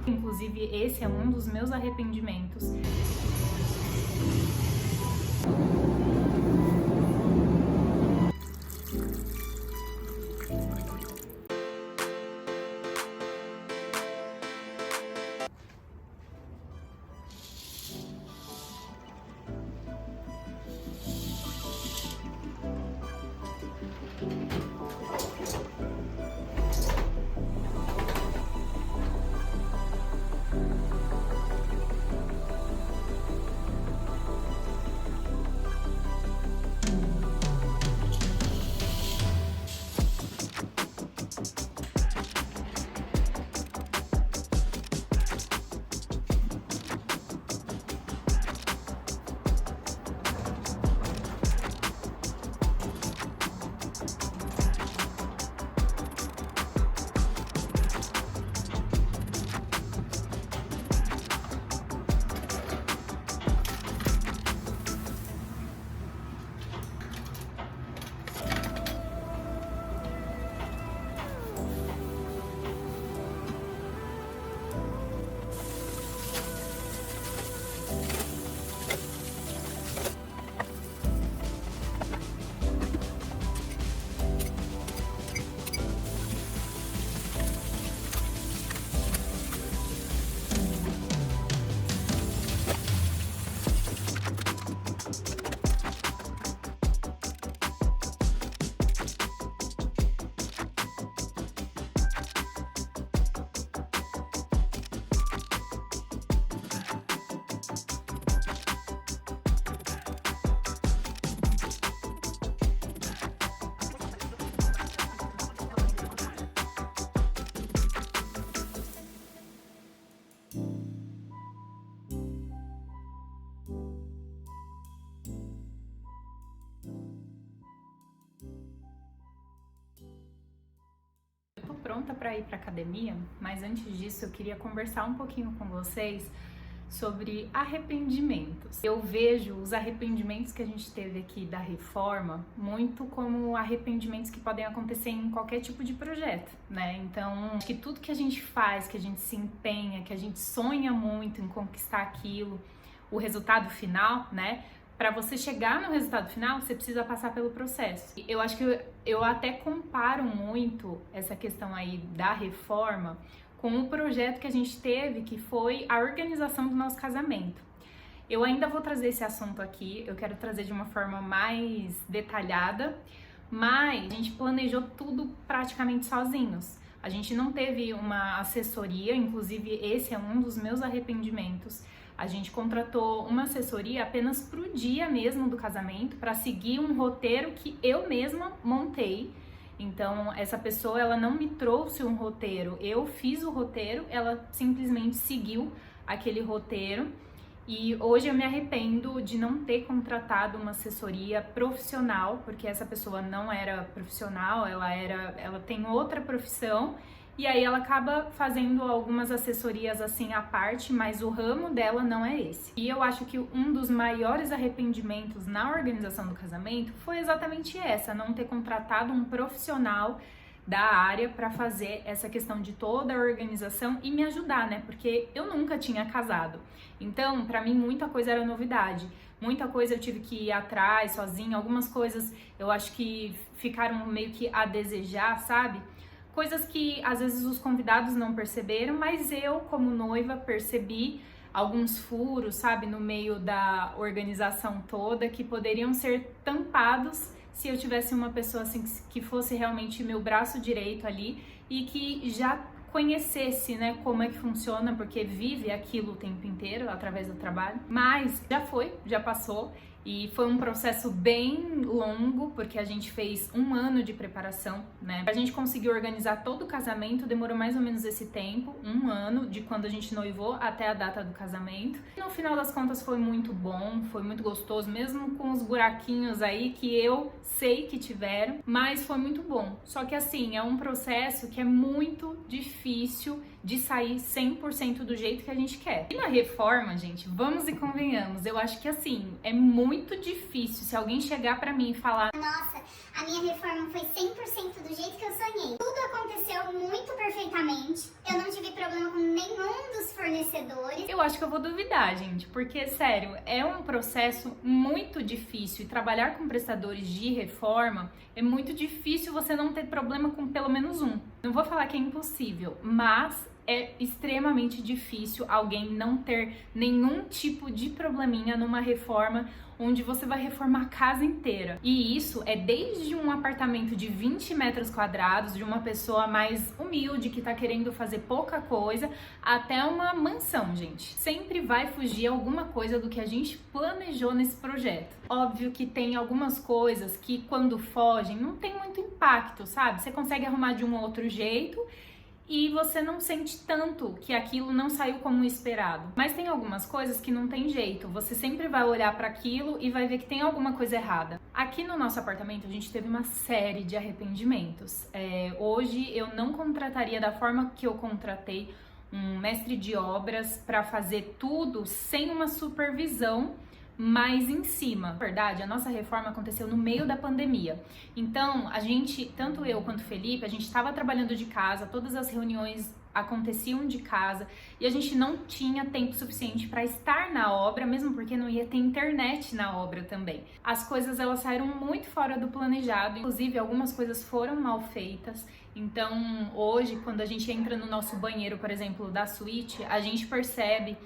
Inclusive, esse é um dos meus arrependimentos. Pronta para ir para academia, mas antes disso eu queria conversar um pouquinho com vocês sobre arrependimentos. Eu vejo os arrependimentos que a gente teve aqui da reforma muito como arrependimentos que podem acontecer em qualquer tipo de projeto, né? Então, acho que tudo que a gente faz, que a gente se empenha, que a gente sonha muito em conquistar aquilo, o resultado final, né? Para você chegar no resultado final, você precisa passar pelo processo. Eu acho que eu até comparo muito essa questão aí da reforma com o projeto que a gente teve, que foi a organização do nosso casamento. Eu ainda vou trazer esse assunto aqui, eu quero trazer de uma forma mais detalhada, mas a gente planejou tudo praticamente sozinhos. A gente não teve uma assessoria, inclusive esse é um dos meus arrependimentos. A gente contratou uma assessoria apenas pro dia mesmo do casamento, para seguir um roteiro que eu mesma montei. Então, essa pessoa, ela não me trouxe um roteiro, eu fiz o roteiro, ela simplesmente seguiu aquele roteiro. E hoje eu me arrependo de não ter contratado uma assessoria profissional, porque essa pessoa não era profissional, ela tem outra profissão. E aí ela acaba fazendo algumas assessorias assim à parte, mas o ramo dela não é esse. E eu acho que um dos maiores arrependimentos na organização do casamento foi exatamente essa, não ter contratado um profissional da área para fazer essa questão de toda a organização e me ajudar, né? Porque eu nunca tinha casado. Então, para mim, muita coisa era novidade. Muita coisa eu tive que ir atrás sozinha, algumas coisas eu acho que ficaram meio que a desejar, sabe? Coisas que às vezes os convidados não perceberam, mas eu, como noiva, percebi alguns furos, sabe, no meio da organização toda, que poderiam ser tampados se eu tivesse uma pessoa assim que fosse realmente meu braço direito ali e que já conhecesse, né, como é que funciona, porque vive aquilo o tempo inteiro através do trabalho. Mas já foi, já passou. E foi um processo bem longo, porque a gente fez 1 ano de preparação, né? Pra gente conseguir organizar todo o casamento, demorou mais ou menos esse tempo, 1 ano, de quando a gente noivou até a data do casamento. E no final das contas foi muito bom, foi muito gostoso, mesmo com os buraquinhos aí que eu sei que tiveram, mas foi muito bom. Só que assim, é um processo que é muito difícil de sair 100% do jeito que a gente quer. E na reforma, gente, vamos e convenhamos, eu acho que assim, é muito difícil se alguém chegar pra mim e falar: nossa, a minha reforma foi 100% do jeito que eu sonhei. Tudo aconteceu muito perfeitamente. Eu não tive problema com nenhum dos fornecedores. Eu acho que eu vou duvidar, gente, porque, sério, é um processo muito difícil e trabalhar com prestadores de reforma é muito difícil você não ter problema com pelo menos um. Não vou falar que é impossível, mas é extremamente difícil alguém não ter nenhum tipo de probleminha numa reforma onde você vai reformar a casa inteira. E isso é desde um apartamento de 20 metros quadrados, de uma pessoa mais humilde que tá querendo fazer pouca coisa, até uma mansão, gente. Sempre vai fugir alguma coisa do que a gente planejou nesse projeto. Óbvio que tem algumas coisas que quando fogem não tem muito impacto, sabe? Você consegue arrumar de um outro jeito e você não sente tanto que aquilo não saiu como esperado. Mas tem algumas coisas que não tem jeito, você sempre vai olhar para aquilo e vai ver que tem alguma coisa errada. Aqui no nosso apartamento a gente teve uma série de arrependimentos. Hoje eu não contrataria da forma que eu contratei um mestre de obras para fazer tudo sem uma supervisão mais em cima. Na verdade, a nossa reforma aconteceu no meio da pandemia. Então, a gente, tanto eu quanto o Felipe, a gente estava trabalhando de casa, todas as reuniões aconteciam de casa e a gente não tinha tempo suficiente para estar na obra, mesmo porque não ia ter internet na obra também. As coisas elas saíram muito fora do planejado, inclusive algumas coisas foram mal feitas. Então, hoje, quando a gente entra no nosso banheiro, por exemplo, da suíte, a gente percebe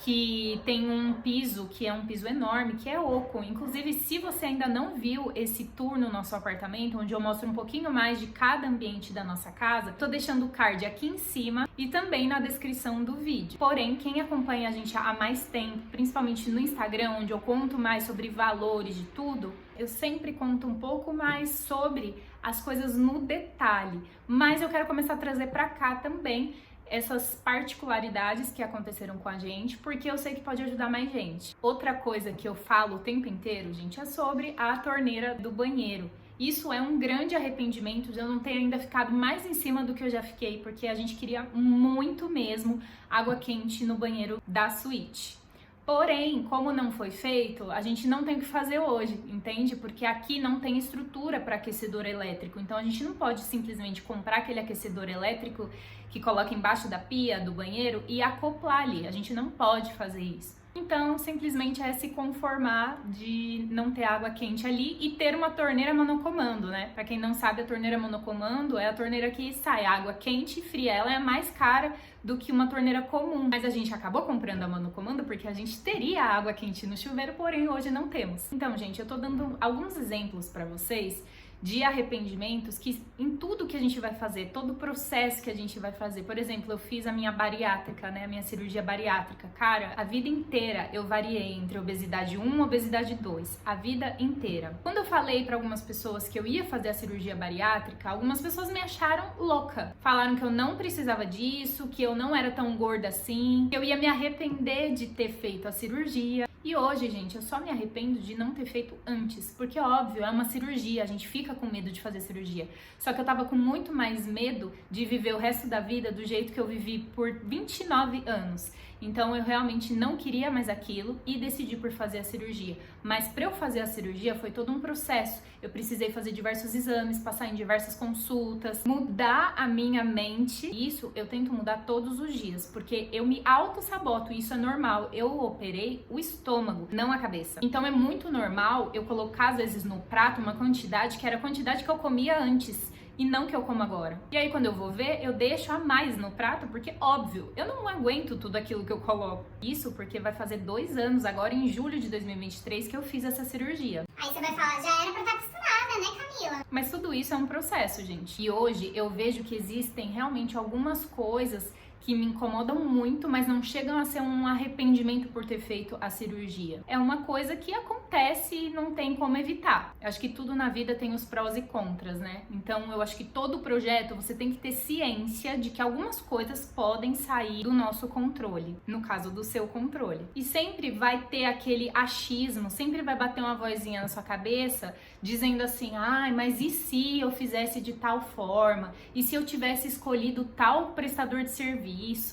que tem um piso, que é um piso enorme, que é oco. Inclusive, se você ainda não viu esse tour no nosso apartamento, onde eu mostro um pouquinho mais de cada ambiente da nossa casa, tô deixando o card aqui em cima e também na descrição do vídeo. Porém, quem acompanha a gente há mais tempo, principalmente no Instagram, onde eu conto mais sobre valores de tudo, eu sempre conto um pouco mais sobre as coisas no detalhe. Mas eu quero começar a trazer pra cá também essas particularidades que aconteceram com a gente, porque eu sei que pode ajudar mais gente. Outra coisa que eu falo o tempo inteiro, gente, é sobre a torneira do banheiro. Isso é um grande arrependimento de eu não ter ainda ficado mais em cima do que eu já fiquei, porque a gente queria muito mesmo água quente no banheiro da suíte. Porém, como não foi feito, a gente não tem o que fazer hoje, entende? Porque aqui não tem estrutura para aquecedor elétrico, então a gente não pode simplesmente comprar aquele aquecedor elétrico que coloca embaixo da pia do banheiro e acoplar ali, a gente não pode fazer isso. Então, simplesmente é se conformar de não ter água quente ali e ter uma torneira monocomando, né? Pra quem não sabe, a torneira monocomando é a torneira que sai água quente e fria. Ela é mais cara do que uma torneira comum. Mas a gente acabou comprando a monocomando porque a gente teria água quente no chuveiro, porém hoje não temos. Então, gente, eu tô dando alguns exemplos pra vocês de arrependimentos que em tudo que a gente vai fazer, todo o processo que a gente vai fazer. Por exemplo, eu fiz a minha bariátrica, né, a minha cirurgia bariátrica. Cara, a vida inteira eu variei entre obesidade 1 e obesidade 2, a vida inteira. Quando eu falei para algumas pessoas que eu ia fazer a cirurgia bariátrica, algumas pessoas me acharam louca. Falaram que eu não precisava disso, que eu não era tão gorda assim, que eu ia me arrepender de ter feito a cirurgia. E hoje, gente, eu só me arrependo de não ter feito antes, porque óbvio, é uma cirurgia, a gente fica com medo de fazer cirurgia. Só que eu tava com muito mais medo de viver o resto da vida do jeito que eu vivi por 29 anos. Então eu realmente não queria mais aquilo e decidi por fazer a cirurgia. Mas para eu fazer a cirurgia foi todo um processo. Eu precisei fazer diversos exames, passar em diversas consultas, mudar a minha mente. Isso eu tento mudar todos os dias, porque eu me auto-saboto, isso é normal. Eu operei o estômago, não a cabeça. Então é muito normal eu colocar às vezes no prato uma quantidade que era a quantidade que eu comia antes e não que eu como agora. E aí quando eu vou ver, eu deixo a mais no prato, porque óbvio, eu não aguento tudo aquilo que eu coloco. Isso porque vai fazer 2 anos, agora em julho de 2023, que eu fiz essa cirurgia. Aí você vai falar, já era pra estar acostumada, né, Camila? Mas tudo isso é um processo, gente. E hoje eu vejo que existem realmente algumas coisas que me incomodam muito, mas não chegam a ser um arrependimento por ter feito a cirurgia. É uma coisa que acontece e não tem como evitar. Eu acho que tudo na vida tem os prós e contras, né? Então eu acho que todo projeto você tem que ter ciência de que algumas coisas podem sair do nosso controle, no caso do seu controle. E sempre vai ter aquele achismo, sempre vai bater uma vozinha na sua cabeça dizendo assim, ai, mas e se eu fizesse de tal forma? E se eu tivesse escolhido tal prestador de serviço?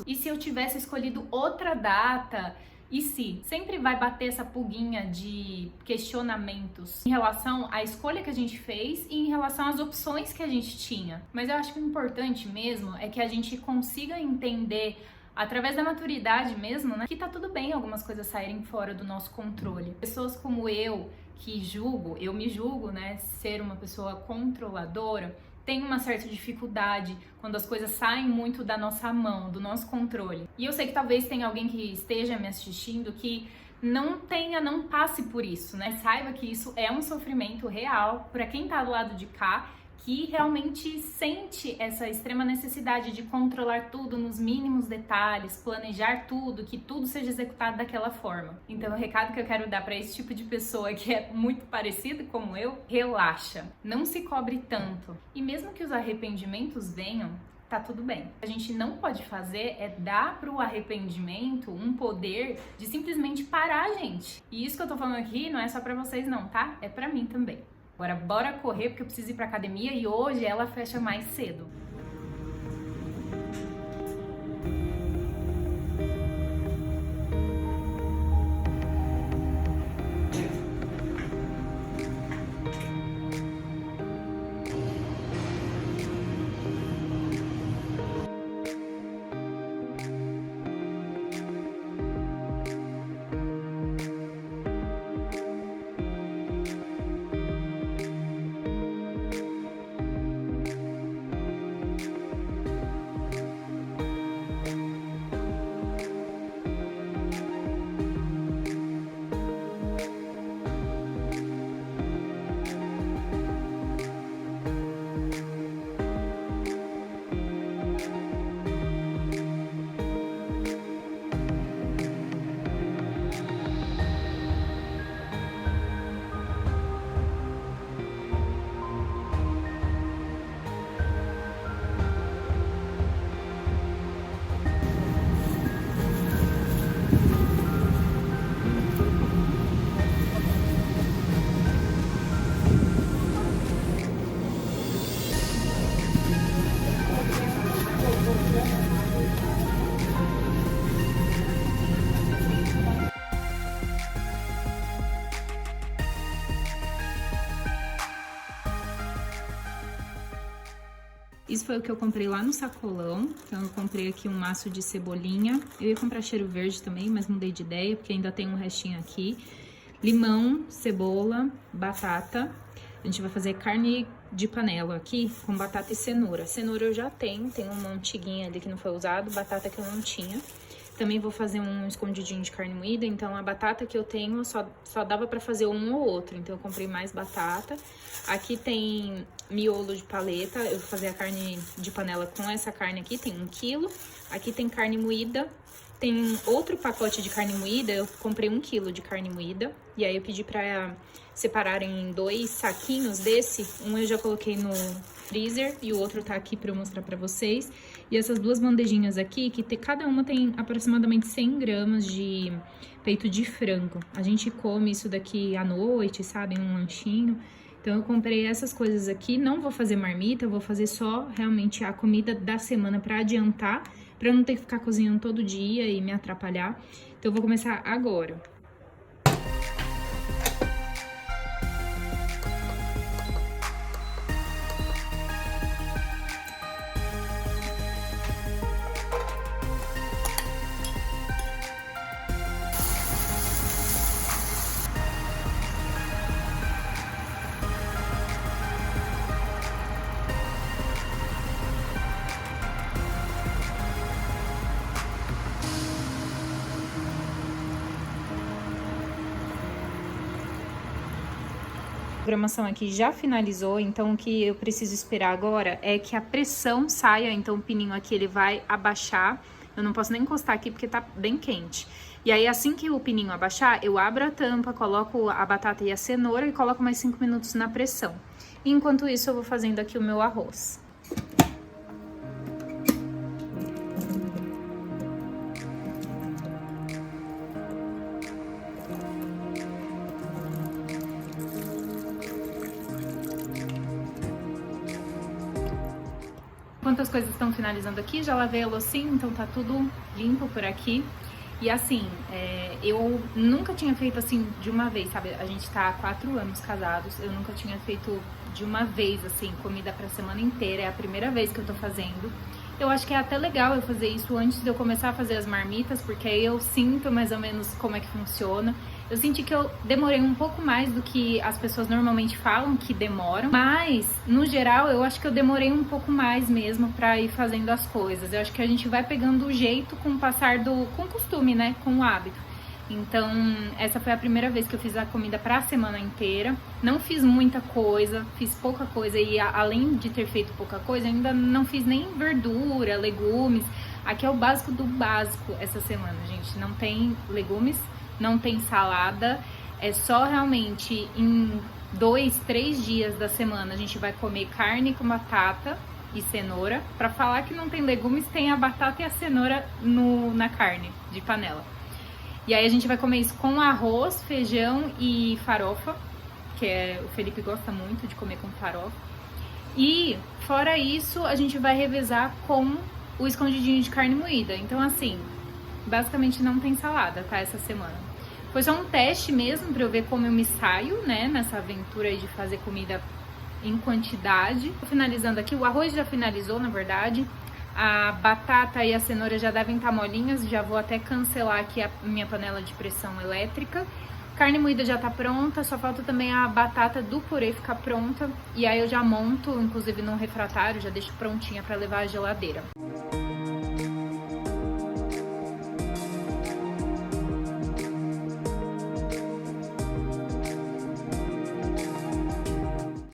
E se eu tivesse escolhido outra data? E se? Sempre vai bater essa pulguinha de questionamentos em relação à escolha que a gente fez e em relação às opções que a gente tinha. Mas eu acho que o importante mesmo é que a gente consiga entender através da maturidade mesmo, né, que tá tudo bem algumas coisas saírem fora do nosso controle. Pessoas como eu, que eu me julgo, né, ser uma pessoa controladora, tem uma certa dificuldade quando as coisas saem muito da nossa mão, do nosso controle. E eu sei que talvez tenha alguém que esteja me assistindo que não passe por isso, né? Saiba que isso é um sofrimento real para quem tá do lado de cá, que realmente sente essa extrema necessidade de controlar tudo nos mínimos detalhes, planejar tudo, que tudo seja executado daquela forma. Então, o recado que eu quero dar para esse tipo de pessoa que é muito parecido como eu, relaxa, não se cobre tanto. E mesmo que os arrependimentos venham, tá tudo bem. A gente não pode fazer é dar pro arrependimento um poder de simplesmente parar a gente. E isso que eu tô falando aqui não é só pra vocês não, tá? É pra mim também. Agora bora correr porque eu preciso ir pra academia e hoje ela fecha mais cedo. Isso foi o que eu comprei lá no sacolão. Então eu comprei aqui um maço de cebolinha. Eu ia comprar cheiro verde também, mas mudei de ideia, porque ainda tem um restinho aqui. Limão, cebola, batata. A gente vai fazer carne de panela aqui com batata e cenoura. Cenoura eu já tenho uma antiguinha ali que não foi usado, batata que eu não tinha. Também vou fazer um escondidinho de carne moída, então a batata que eu tenho só dava pra fazer um ou outro, então eu comprei mais batata. Aqui tem miolo de paleta, eu vou fazer a carne de panela com essa carne aqui, tem 1 quilo. Aqui tem carne moída, tem outro pacote de carne moída, eu comprei 1 quilo de carne moída. E aí eu pedi pra separarem em 2 saquinhos desse, um eu já coloquei no freezer e o outro tá aqui pra eu mostrar pra vocês. E essas 2 bandejinhas aqui, cada uma tem aproximadamente 100 gramas de peito de frango. A gente come isso daqui à noite, sabe, um lanchinho. Então eu comprei essas coisas aqui, não vou fazer marmita, eu vou fazer só realmente a comida da semana pra adiantar, pra eu não ter que ficar cozinhando todo dia e me atrapalhar. Então eu vou começar agora. A programação aqui já finalizou, então o que eu preciso esperar agora é que a pressão saia, então o pininho aqui ele vai abaixar. Eu não posso nem encostar aqui porque tá bem quente. E aí assim que o pininho abaixar, eu abro a tampa, coloco a batata e a cenoura e coloco mais 5 minutos na pressão. E enquanto isso eu vou fazendo aqui o meu arroz. Enquanto as coisas estão finalizando aqui, já lavei a loucinha, então tá tudo limpo por aqui. E assim, eu nunca tinha feito assim de uma vez, sabe? A gente tá há 4 anos casados, eu nunca tinha feito de uma vez, assim, comida pra semana inteira. É a primeira vez que eu tô fazendo. Eu acho que é até legal eu fazer isso antes de eu começar a fazer as marmitas, porque aí eu sinto mais ou menos como é que funciona. Eu senti que eu demorei um pouco mais do que as pessoas normalmente falam que demoram, mas no geral eu acho que eu demorei um pouco mais mesmo pra ir fazendo as coisas. Eu acho que a gente vai pegando o jeito com o passar com o costume, né, com o hábito. Então, essa foi a primeira vez que eu fiz a comida pra semana inteira. Não fiz muita coisa, fiz pouca coisa e além de ter feito pouca coisa, ainda não fiz nem verdura, legumes. Aqui é o básico do básico essa semana, gente. Não tem legumes, não tem salada. É só realmente em 2, 3 dias da semana a gente vai comer carne com batata e cenoura. Pra falar que não tem legumes, tem a batata e a cenoura na carne de panela. E aí a gente vai comer isso com arroz, feijão e farofa, que o Felipe gosta muito de comer com farofa. E fora isso, a gente vai revezar com o escondidinho de carne moída. Então assim, basicamente não tem salada, tá, essa semana. Foi só um teste mesmo pra eu ver como eu me saio, né, nessa aventura aí de fazer comida em quantidade. Tô finalizando aqui, o arroz já finalizou, na verdade. A batata e a cenoura já devem estar molinhas, já vou até cancelar aqui a minha panela de pressão elétrica. Carne moída já tá pronta, só falta também a batata do purê ficar pronta. E aí eu já monto, inclusive no refratário, já deixo prontinha pra levar à geladeira.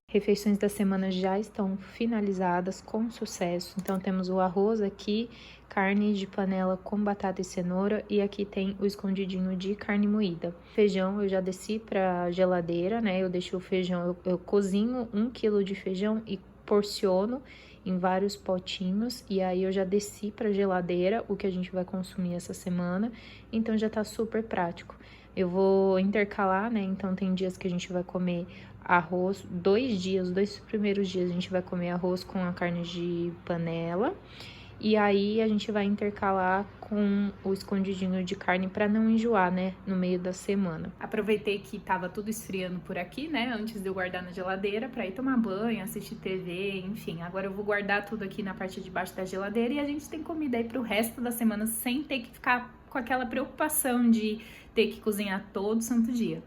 Refeições da semana já estão finalizadas com sucesso. Então temos o arroz aqui, carne de panela com batata e cenoura e aqui tem o escondidinho de carne moída. Feijão eu já desci pra geladeira, né? Eu deixo o feijão, eu cozinho 1 quilo de feijão e porciono em vários potinhos e aí eu já desci pra geladeira o que a gente vai consumir essa semana. Então já tá super prático. Eu vou intercalar, né? Então tem dias que a gente vai comer arroz, 2 dias, os 2 primeiros dias a gente vai comer arroz com a carne de panela. E aí a gente vai intercalar com o escondidinho de carne para não enjoar, né, no meio da semana. Aproveitei que tava tudo esfriando por aqui, né, antes de eu guardar na geladeira para ir tomar banho, assistir TV, enfim. Agora eu vou guardar tudo aqui na parte de baixo da geladeira e a gente tem comida aí pro resto da semana sem ter que ficar com aquela preocupação de ter que cozinhar todo santo dia.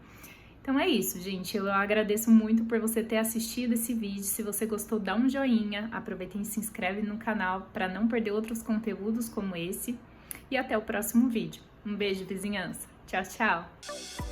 Então é isso, gente. Eu agradeço muito por você ter assistido esse vídeo. Se você gostou, dá um joinha. Aproveita e se inscreve no canal para não perder outros conteúdos como esse. E até o próximo vídeo. Um beijo, vizinhança. Tchau, tchau!